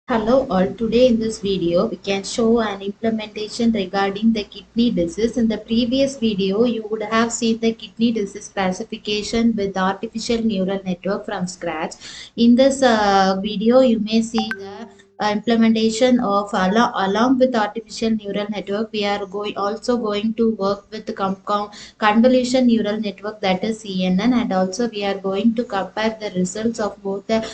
Hello all, today in this video we can show an implementation regarding the kidney disease. In the previous video you would have seen the kidney disease classification with artificial neural network from scratch. In this video you may see the implementation of along with artificial neural network. We are going to work with the convolution neural network, that is CNN, and also we are going to compare the results of both the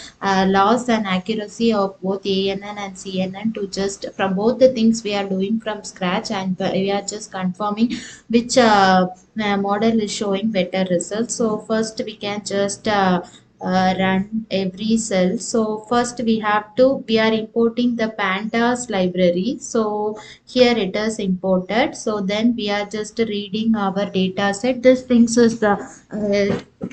loss and accuracy of both ANN and CNN, to just from both the things we are doing from scratch, and we are just confirming which model is showing better results. So first we can just run every cell. So first we are importing the pandas library. So here it is imported. So then we are just reading our data set. This things is the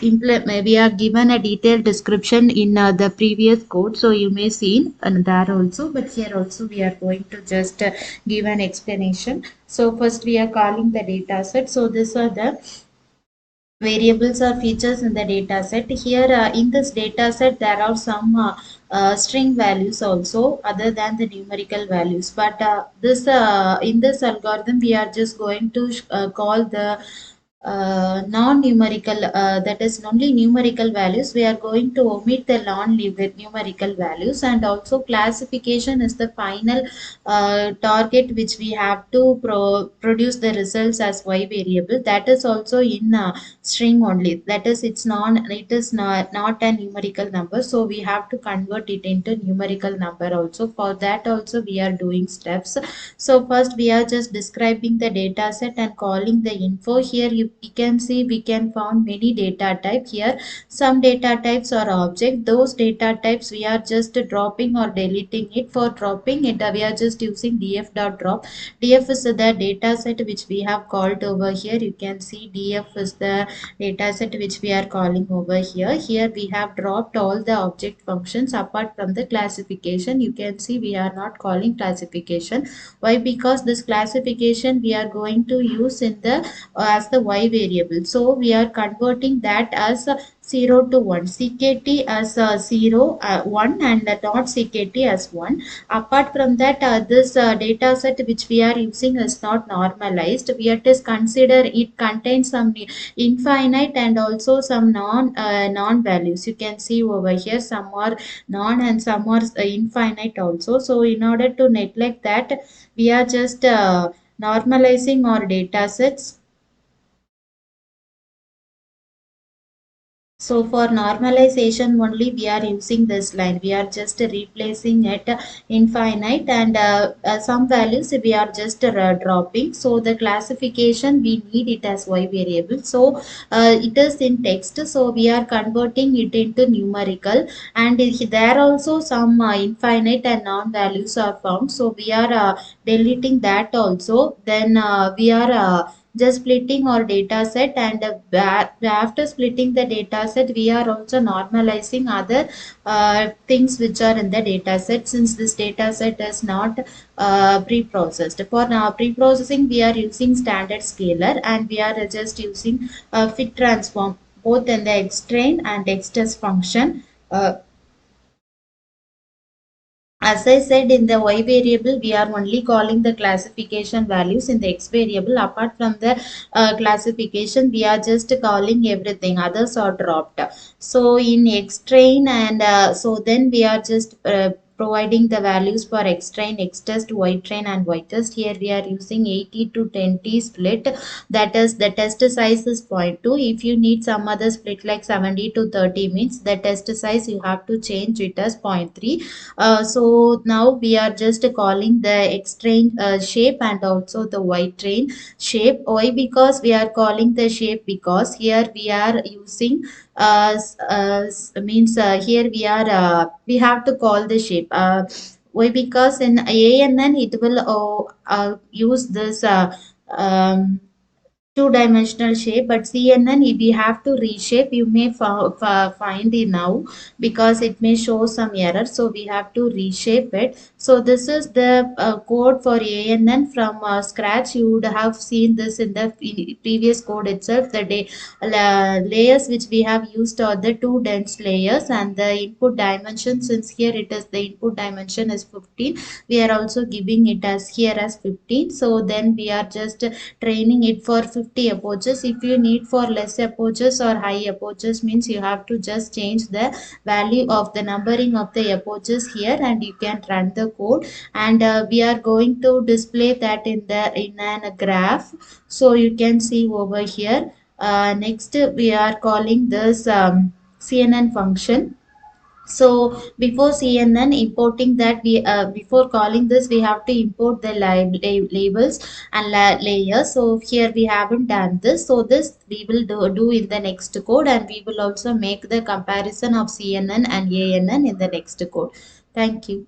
we are given a detailed description in the previous code, so you may see there also, but here also we are going to just give an explanation. So first we are calling the data set. So these are the variables or features in the data set. Here in this data set there are some string values also other than the numerical values, but this in this algorithm we are just going to call the non-numerical, that is only numerical values. We are going to omit the non-numerical values, and also classification is the final target which we have to produce the results as y variable. That is also in string only, that is it is not a numerical number, so we have to convert it into numerical number also. For that also we are doing steps. So first we are just describing the data set and calling the info. Here you can see we can found many data type. Here some data types are object, those data types we are just dropping or deleting it. For dropping it we are just using df dot drop. Df is the data set which we have called over here. You can see df is the data set which we are calling over here. Here we have dropped all the object functions apart from the classification. You can see we are not calling classification. Why? Because this classification we are going to use in the as the y variable. So we are converting that as 0 to 1, ckt as 0 1, and not ckt as 1. Apart from that, this data set which we are using is not normalized. We have to consider it contains some infinite and also some non values. You can see over here some are non and some are infinite also. So in order to neglect that, we are just normalizing our data sets. So for normalization only we are using this line. We are just replacing it infinite, and some values we are just dropping. So the classification we need it as y variable. So it is in text. So we are converting it into numerical, and there also some infinite and non values are found. So we are deleting that also. Then we are just splitting our data set, and after splitting the data set we are also normalizing other things which are in the data set, since this data set is not pre-processed. For now pre-processing we are using standard scalar, and we are just using fit transform both in the xtrain and xtest function. As I said, in the y variable, we are only calling the classification values. In the x variable, apart from the classification, we are just calling everything. Others are dropped. So in x train, and so then we are just providing the values for x train, x test, y train, and y test. Here we are using 80 to 10t split. That is, the test size is 0.2. If you need some other split like 70 to 30, means the test size you have to change it as 0.3. So now we are just calling the x train shape and also the y train shape. Why? Because we are calling the shape because here we are using means here we have to call the shape. Why? Because in ANN it will use this um, two-dimensional shape, but CNN if we have to reshape, you may find it now because it may show some error, so we have to reshape it. So this is the code for ANN from scratch. You would have seen this in the previous code itself. The layers which we have used are the two dense layers, and the input dimension, since here it is the input dimension is 15, we are also giving it as here as 15. So then we are just training it for 50 approaches. If you need for less approaches or high approaches, means you have to just change the value of the numbering of the approaches here, and you can run the code. And we are going to display that in a graph, so you can see over here. Next we are calling this CNN function. So before CNN importing that, we before calling this, we have to import the labels and layers. So here we haven't done this, so this we will do in the next code, and we will also make the comparison of CNN and ANN in the next code. Thank you.